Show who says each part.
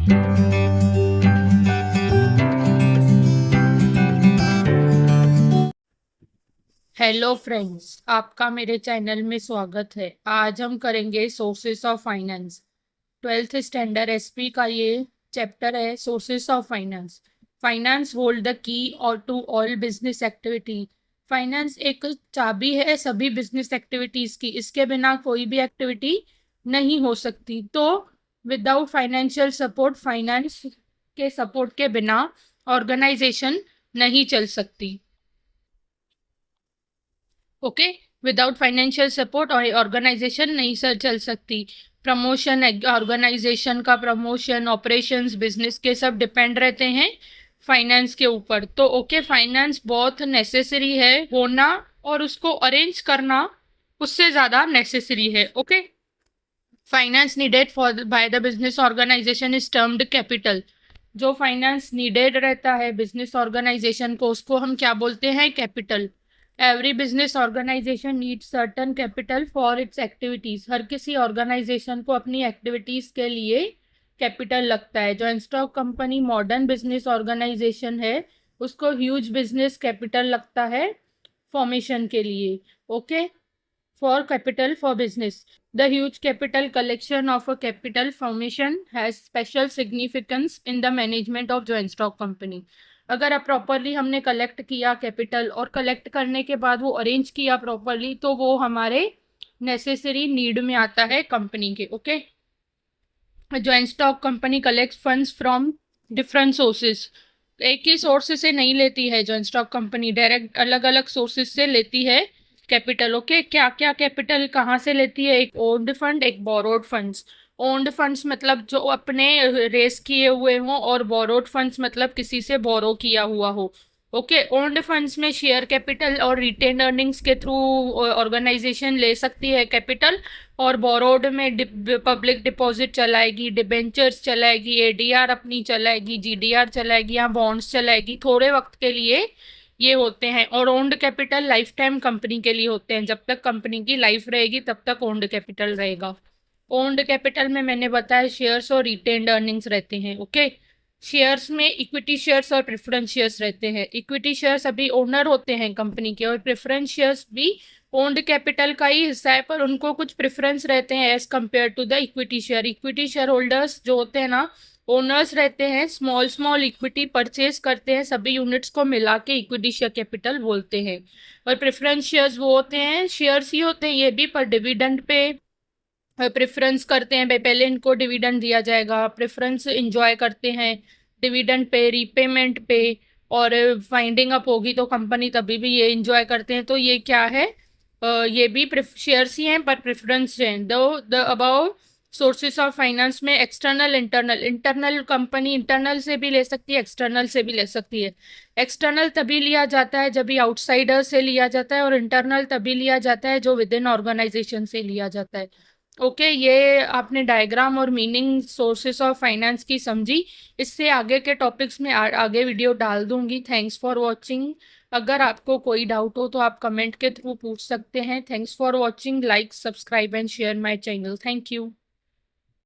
Speaker 1: Hello friends, आपका मेरे channel में स्वागत है। आज हम करेंगे sources of finance. 12th standard SP का ये चैप्टर है, sources of finance. Finance hold the key और to all business activity. Finance एक चाबी है सभी बिजनेस एक्टिविटीज की। इसके बिना कोई भी एक्टिविटी नहीं हो सकती। तो विदाउट फाइनेंशियल सपोर्ट, फाइनेंस के सपोर्ट के बिना ऑर्गेनाइजेशन नहीं चल सकती। ओके, विदाउट फाइनेंशियल सपोर्ट और ऑर्गेनाइजेशन नहीं सर चल सकती। प्रमोशन, ऑर्गेनाइजेशन का प्रमोशन, ऑपरेशंस, बिजनेस के सब डिपेंड रहते हैं फाइनेंस के ऊपर। तो ओके, फाइनेंस बहुत नेसेसरी है होना, और उसको अरेंज करना उससे ज़्यादा नेसेसरी है। Okay, finance needed for by the business organisation is termed capital. जो फाइनेंस नीडेड रहता है बिजनेस ऑर्गेनाइजेशन को, उसको हम क्या बोलते हैं? Capital. Every business organisation need certain capital for its activities. हर किसी ऑर्गेनाइजेशन को अपनी एक्टिविटीज के लिए कैपिटल लगता है। Joint stock company modern business organisation है, उसको ह्यूज बिजनेस कैपिटल लगता है फॉर्मेशन के लिए। Okay, for capital for business. The huge capital collection of a capital formation has special significance in the management of joint stock company. अगर अब properly हमने collect किया कैपिटल, और कलेक्ट करने के बाद वो अरेंज किया प्रॉपरली, तो वो हमारे नेसेसरी नीड में आता है कंपनी के। Okay, joint stock company collect funds from different sources. एक ही सोर्सेज से नहीं लेती है जॉइंट स्टॉक कंपनी, डायरेक्ट अलग अलग सोर्सेज से लेती है कैपिटल। ओके, क्या क्या कैपिटल कहाँ से लेती है? एक ओन्ड फंड, एक बोरोड फंड्स। ओन्ड फंड्स मतलब जो अपने रेस किए हुए हों, और बोरोड फंड्स मतलब किसी से बोरो किया हुआ हो। ओके, ओन्ड फंड्स में शेयर कैपिटल और रिटेन अर्निंग्स के थ्रू ऑर्गेनाइजेशन ले सकती है कैपिटल, और बोरोड में पब्लिक डिपॉजिट चलाएगी, डिबेंचर्स चलाएगी, एडीआर अपनी चलाएगी, जीडीआर चलाएगी, या बॉन्ड्स चलाएगी थोड़े वक्त के लिए। ये होते हैं। और owned capital life time company के लिए होते हैं, जब तक कंपनी की लाइफ रहेगी तब तक ओन्ड कैपिटल रहेगा। ओन्ड कैपिटल में मैंने बताया शेयर्स और रिटेन्ड अर्निंग्स रहते हैं। ओके, शेयर्स में इक्विटी शेयर्स और प्रेफरेंस शेयर्स रहते हैं। इक्विटी शेयर्स अभी ओनर होते हैं कंपनी के, और प्रेफरेंस शेयर्स भी ओन्ड कैपिटल का ही हिस्सा है, पर उनको कुछ प्रेफरेंस रहते हैं as compare to the equity share. Equity share holders जो होते हैं ना, ओनर्स रहते हैं, स्मॉल स्मॉल इक्विटी परचेज करते हैं, सभी यूनिट्स को मिला के इक्विटी शेयर कैपिटल बोलते हैं। और प्रेफरेंस शेयर्स वो होते हैं, शेयर्स ही होते हैं ये भी, पर डिविडेंड पे प्रेफरेंस करते हैं। पहले इनको डिविडेंड दिया जाएगा, प्रेफरेंस इंजॉय करते हैं डिविडेंड पे, रीपेमेंट पे, और फाइंडिंग अप होगी तो कंपनी तभी भी ये इंजॉय करते हैं। तो ये क्या है? ये भी शेयर्स ही हैं, पर प्रेफरेंस हैं। The above sources of finance में external, internal. Internal company internal से भी ले सकती है, एक्सटर्नल से भी ले सकती है। एक्सटर्नल तभी लिया जाता है जब भी आउटसाइडर से लिया जाता है, और इंटरनल तभी लिया जाता है जो विद इन ऑर्गेनाइजेशन से लिया जाता है। ओके, ये आपने डायग्राम और मीनिंग सोर्सेस ऑफ फाइनेंस की समझी। इससे आगे के टॉपिक्स में आगे वीडियो डाल दूंगी। Thanks for watching. अगर आपको कोई डाउट हो तो आप कमेंट के थ्रू पूछ सकते हैं। Thanks for watching. Like, subscribe and share my channel. Thank you.